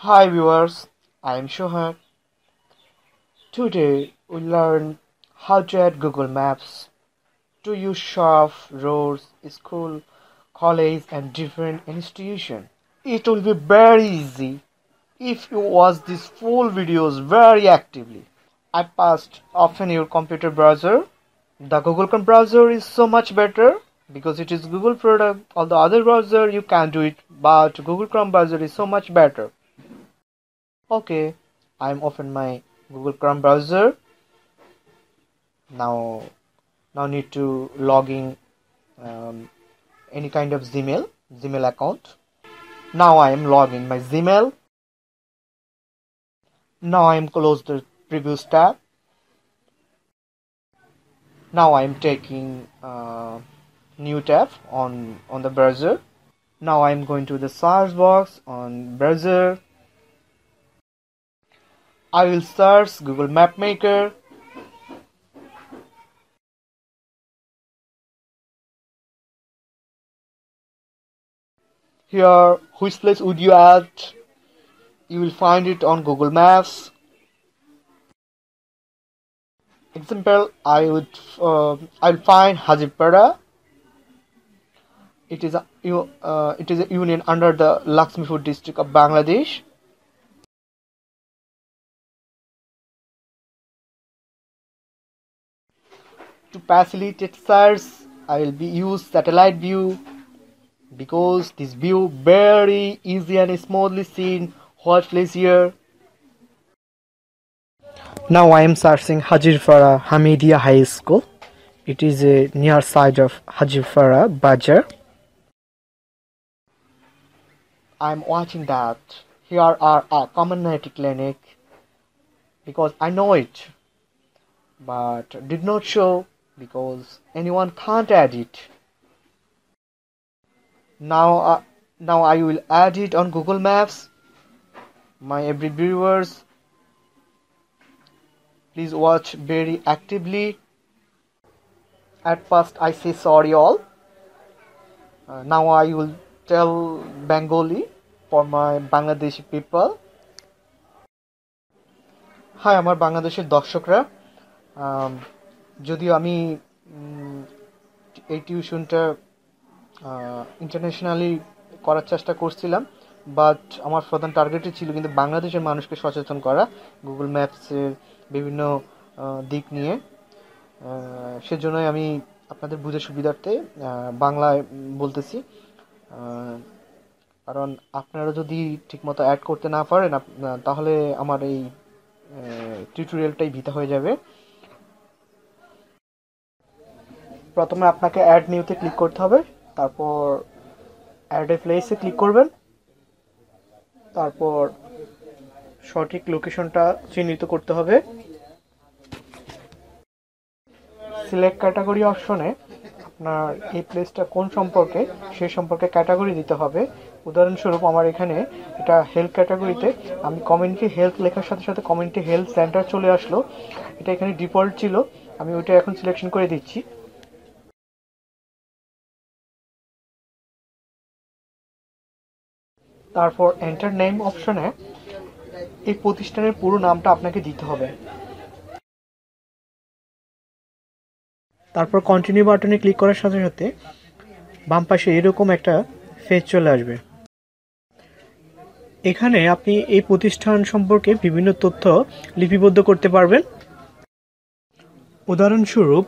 Hi viewers, I am Shohan. Today we learn how to add Google Maps to use shop, roads, school, college and different institution. It will be very easy if you watch these full videos very actively. I passed often your computer browser. The Google Chrome browser is so much better because it is Google product. All the other browser you can do it, but Google Chrome browser is so much better. Okay, I'm open my Google Chrome browser. Now need to log in any kind of Gmail account. Now I am logging my Gmail. Now I am close the previous tab. Now I am taking new tab on the browser. Now I am going to the search box on browser. I will search Google Map Maker. Here, which place would you add? You will find it on Google Maps. Example, I'll find Hajipara. It is a union under the Lakshmipur district of Bangladesh. To facilitate search, I will be use satellite view because this view very easy and smoothly seen what place here. Now I am searching Hajirpara Hamidia High School. It is a near side of Hajirpara Bajar. I am watching that here are a community clinic because I know it, but did not show because anyone can't add it. Now I will add it on Google Maps. My every viewers, please watch very actively. At first I say sorry all. Now I will tell Bengali for my Bangladeshi people. Hi আমার বাংলাদেশের দর্শকরা, যদিও আমি এই টিউশনটা internationally করার চেষ্টা করছিলাম, but আমার প্রধান টার্গেটই ছিল কিন্তু বাংলাদেশের মানুষকে সচেতন করা গুগল ম্যাপসের বিভিন্ন দিক নিয়ে। সেজন্যই আমি আপনাদের বুঝার সুবিধার্থে বাংলায় বলতেছি, কারণ আপনারা যদি ঠিকমতো অ্যাড করতে না পারেন তাহলে আমার এই টিউটোরিয়ালটাই বৃথা হয়ে যাবে। প্রথমে আপনাকে অ্যাড নিউতে ক্লিক করতে হবে, তারপর অ্যাড এ প্লেসে ক্লিক করবেন, তারপর সঠিক লোকেশনটা চিহ্নিত করতে হবে। সিলেক্ট ক্যাটাগরি অপশনে আপনার এই প্লেসটা কোন সম্পর্কে সে সম্পর্কে ক্যাটাগরি দিতে হবে। উদাহরণস্বরূপ আমার এখানে এটা হেলথ ক্যাটাগরিতে, আমি কমিউনিটি হেলথ লেখার সাথে সাথে কমিউনিটি হেলথ সেন্টার চলে আসলো। এটা এখানে ডিফল্ট ছিল, আমি ওইটা এখন সিলেকশন করে দিচ্ছি। তারপর এন্টার নেম অপশনে এই প্রতিষ্ঠানের পুরো নামটা আপনাকে দিতে হবে। তারপর কন্টিনিউ বাটনে ক্লিক করার সাথে সাথে বাম পাশে এরকম একটা পেজ চলে আসবে। এখানে আপনি এই প্রতিষ্ঠান সম্পর্কে বিভিন্ন তথ্য লিপিবদ্ধ করতে পারবেন। উদাহরণস্বরূপ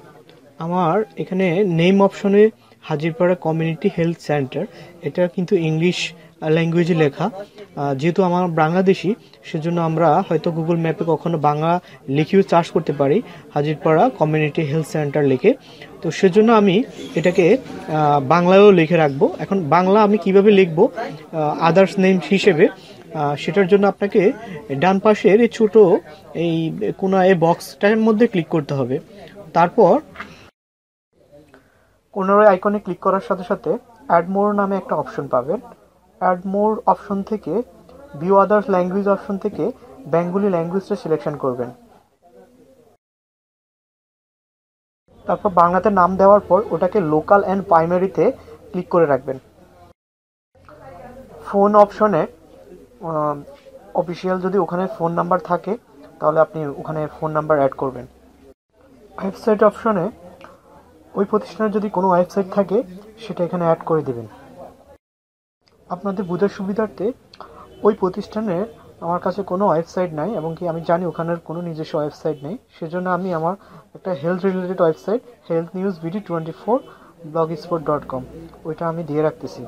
আমার এখানে নেম অপশনে হাজিরপাড়া কমিউনিটি হেলথ সেন্টার, এটা কিন্তু ইংলিশ ল্যাঙ্গুয়েজে লেখা। যেহেতু আমার বাংলাদেশি, সেজন্য আমরা হয়তো গুগল ম্যাপে কখনো বাংলা লিখেও সার্চ করতে পারি হাজিরপাড়া কমিউনিটি হেলথ সেন্টার লিখে। তো সেজন্য আমি এটাকে বাংলায়ও লিখে রাখবো। এখন বাংলা আমি কিভাবে লিখবো আদার্স নেম হিসেবে, সেটার জন্য আপনাকে ডান পাশের এই ছোট এই কোনায় বক্সটার মধ্যে ক্লিক করতে হবে। তারপর পুনরায় আইকনে ক্লিক করার সাথে সাথে অ্যাড মোর নামে একটা অপশন পাবেন। অ্যাড মোর অপশন থেকে ভিউ আদার্স ল্যাঙ্গুয়েজ অপশন থেকে বেঙ্গলি ল্যাঙ্গুয়েজটা সিলেকশন করবেন। তারপর বাংলাতে নাম দেওয়ার পর ওটাকে লোকাল অ্যান্ড প্রাইমারিতে ক্লিক করে রাখবেন। ফোন অপশনে অফিসিয়াল যদি ওখানে ফোন নাম্বার থাকে তাহলে আপনি ওখানে ফোন নাম্বার অ্যাড করবেন। ওয়েবসাইট অপশনে ওই প্রতিষ্ঠানের যদি কোনো ওয়েবসাইট থাকে সেটা এখানে অ্যাড করে দেবেন। আপনাদের বোঝার সুবিধার্থে ওই প্রতিষ্ঠানের আমার কাছে কোনো ওয়েবসাইট নাই, এবং কি আমি জানি ওখানের কোনো নিজস্ব ওয়েবসাইট নেই, সেজন্য আমি আমার একটা health related website health news BD24blogspot.com ওইটা আমি দিয়ে রাখতেছি।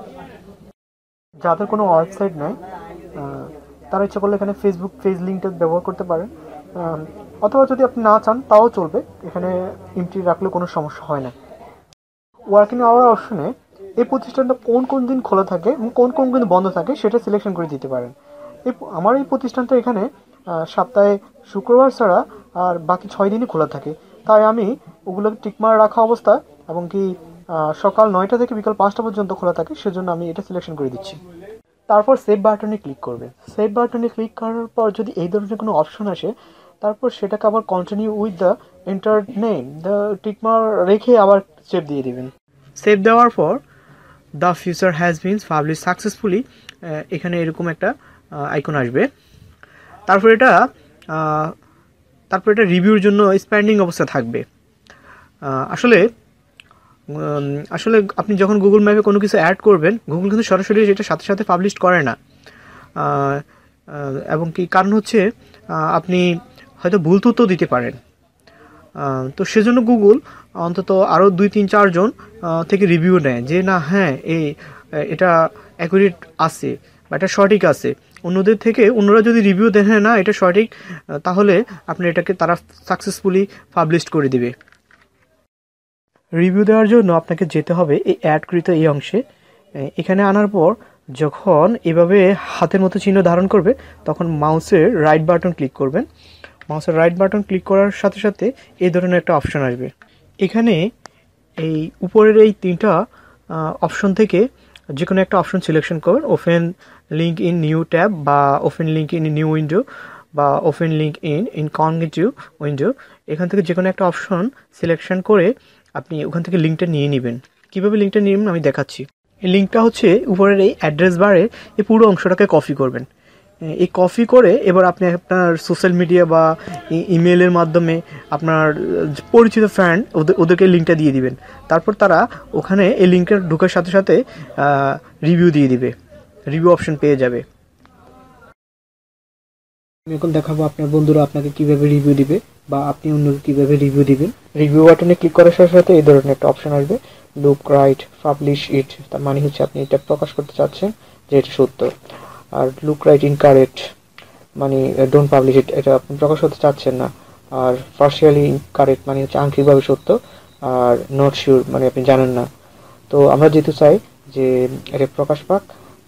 যাদের কোনো ওয়েবসাইট নাই তারা ইচ্ছা করলে এখানে ফেসবুক পেজ লিঙ্কটা ব্যবহার করতে পারেন, অথবা যদি আপনি না চান তাও চলবে, এখানে এমটি রাখলে কোনো সমস্যা হয় না। ওয়ার্কিং আওয়ার অপশনে এই প্রতিষ্ঠানটা কোন কোন দিন খোলা থাকে এবং কোন কোন দিন বন্ধ থাকে সেটা সিলেকশন করে দিতে পারেন। আমার এই প্রতিষ্ঠানটা এখানে সপ্তাহে শুক্রবার ছাড়া আর বাকি 6 দিনই খোলা থাকে, তাই আমি ওগুলোকে টিকমার রাখা অবস্থা এবং কি সকাল 9টা থেকে বিকাল 5টা পর্যন্ত খোলা থাকে, সেজন্য আমি এটা সিলেকশন করে দিচ্ছি। তারপর সেভ বাটনে ক্লিক করবে। সেভ বাটনে ক্লিক করার পর যদি এই ধরনের কোনো অপশন আসে, তারপর সেটাকে আবার continue with the entered name the tick mark রেখে আবার সেভ দিয়ে দিবেন। সেভ দেওয়ার পর the feature has been publish successfully এখানে এরকম একটা আইকন আসবে। তারপর এটা রিভিউর জন্য স্পেন্ডিং অবস্থা থাকবে। আসলে আপনি যখন গুগল ম্যাপে কোনো কিছু অ্যাড করবেন, গুগল কিন্তু সরাসরি এটা সাথে সাথে পাবলিশ করে না, এবং কি কারণ হচ্ছে আপনি হয়তো ভুল তথ্য দিতে পারেন। তো সেজন্য গুগল অন্তত আরও 2-3-4 জন থেকে রিভিউ নেয় যে না হ্যাঁ এটা অ্যাকুরেট আছে বা এটা সঠিক আছে। অন্যদের থেকে অন্যরা যদি রিভিউ দেন হ্যাঁ না এটা সঠিক, তাহলে আপনি এটাকে তারা সাকসেসফুলি পাবলিশ করে দিবে। রিভিউ দেওয়ার জন্য আপনাকে যেতে হবে এই অ্যাডকৃত এই অংশে। এখানে আনার পর যখন এভাবে হাতের মতো চিহ্ন ধারণ করবে তখন মাউসের রাইট বাটন ক্লিক করবেন। মাউসের রাইট বাটন ক্লিক করার সাথে সাথে এই ধরনের একটা অপশন আসবে। এখানে এই উপরের এই 3টা অপশন থেকে যে কোনো একটা অপশন সিলেকশন করবেন, open link in new tab বা open link in new window বা open link in incognito window. এখান থেকে যে কোনো একটা অপশন সিলেকশন করে আপনি ওখান থেকে লিঙ্কটা নিয়ে নেবেন। কীভাবে লিঙ্কটা নেবেন আমি দেখাচ্ছি। এই লিঙ্কটা হচ্ছে উপরের এই অ্যাড্রেস বারে এই পুরো অংশটাকে কপি করবেন। এই কপি করে এবার আপনি আপনার সোশ্যাল মিডিয়া বা ইমেলের মাধ্যমে আপনার পরিচিত ফ্রেন্ড ওদেরকে লিঙ্কটা দিয়ে দিবেন। তারপর তারা ওখানে এই লিঙ্কটা ঢোকার সাথে সাথে রিভিউ দিয়ে দিবে, রিভিউ অপশন পেয়ে যাবে। আমি এখন দেখাবো আপনার বন্ধুরা আপনাকে কিভাবে রিভিউ দিবে বা আপনি অন্যকে কিভাবে রিভিউ দিবেন। রিভিউ বাটনে ক্লিক করার সাথে সাথে এই ধরনের একটা অপশন আসবে, লুক রাইট পাবলিশ ইট। তার মানে হচ্ছে আপনি এটা প্রকাশ করতে চাচ্ছেন যে এটা সত্য। আর লুক রাইট ইনকারেক্ট মানে ডোন্ট পাবলিশ ইট, এটা আপনি প্রকাশ করতে চাচ্ছেন না। আর পার্শিয়ালি ইনকারেক্ট মানে হচ্ছে আংশিকভাবে সত্য। আর নট শিওর মানে আপনি জানেন না। তো আমরা যেহেতু চাই যে এটা প্রকাশ পাক,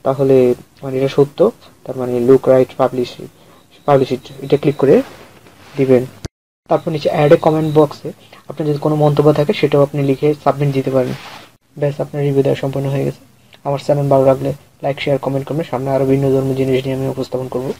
তাহলে মানে এটা সত্য, তার মানে লুক রাইট পাবলিশ ইট এটা ক্লিক করে দিবেন। তারপর নিচে অ্যাড এ কমেন্ট বক্সে আপনার যদি কোনো মন্তব্য থাকে সেটাও আপনি লিখে সাবমিট দিতে পারেন। ব্যাস, আপনার রিভিউ দেওয়া সম্পূর্ণ হয়ে গেছে। আমার চ্যানেল ভালো লাগলে লাইক শেয়ার কমেন্ট করবেন। সামনে আরও ভিন্ন ধর্মীয় জিনিস নিয়ে আমি উপস্থাপন করবো।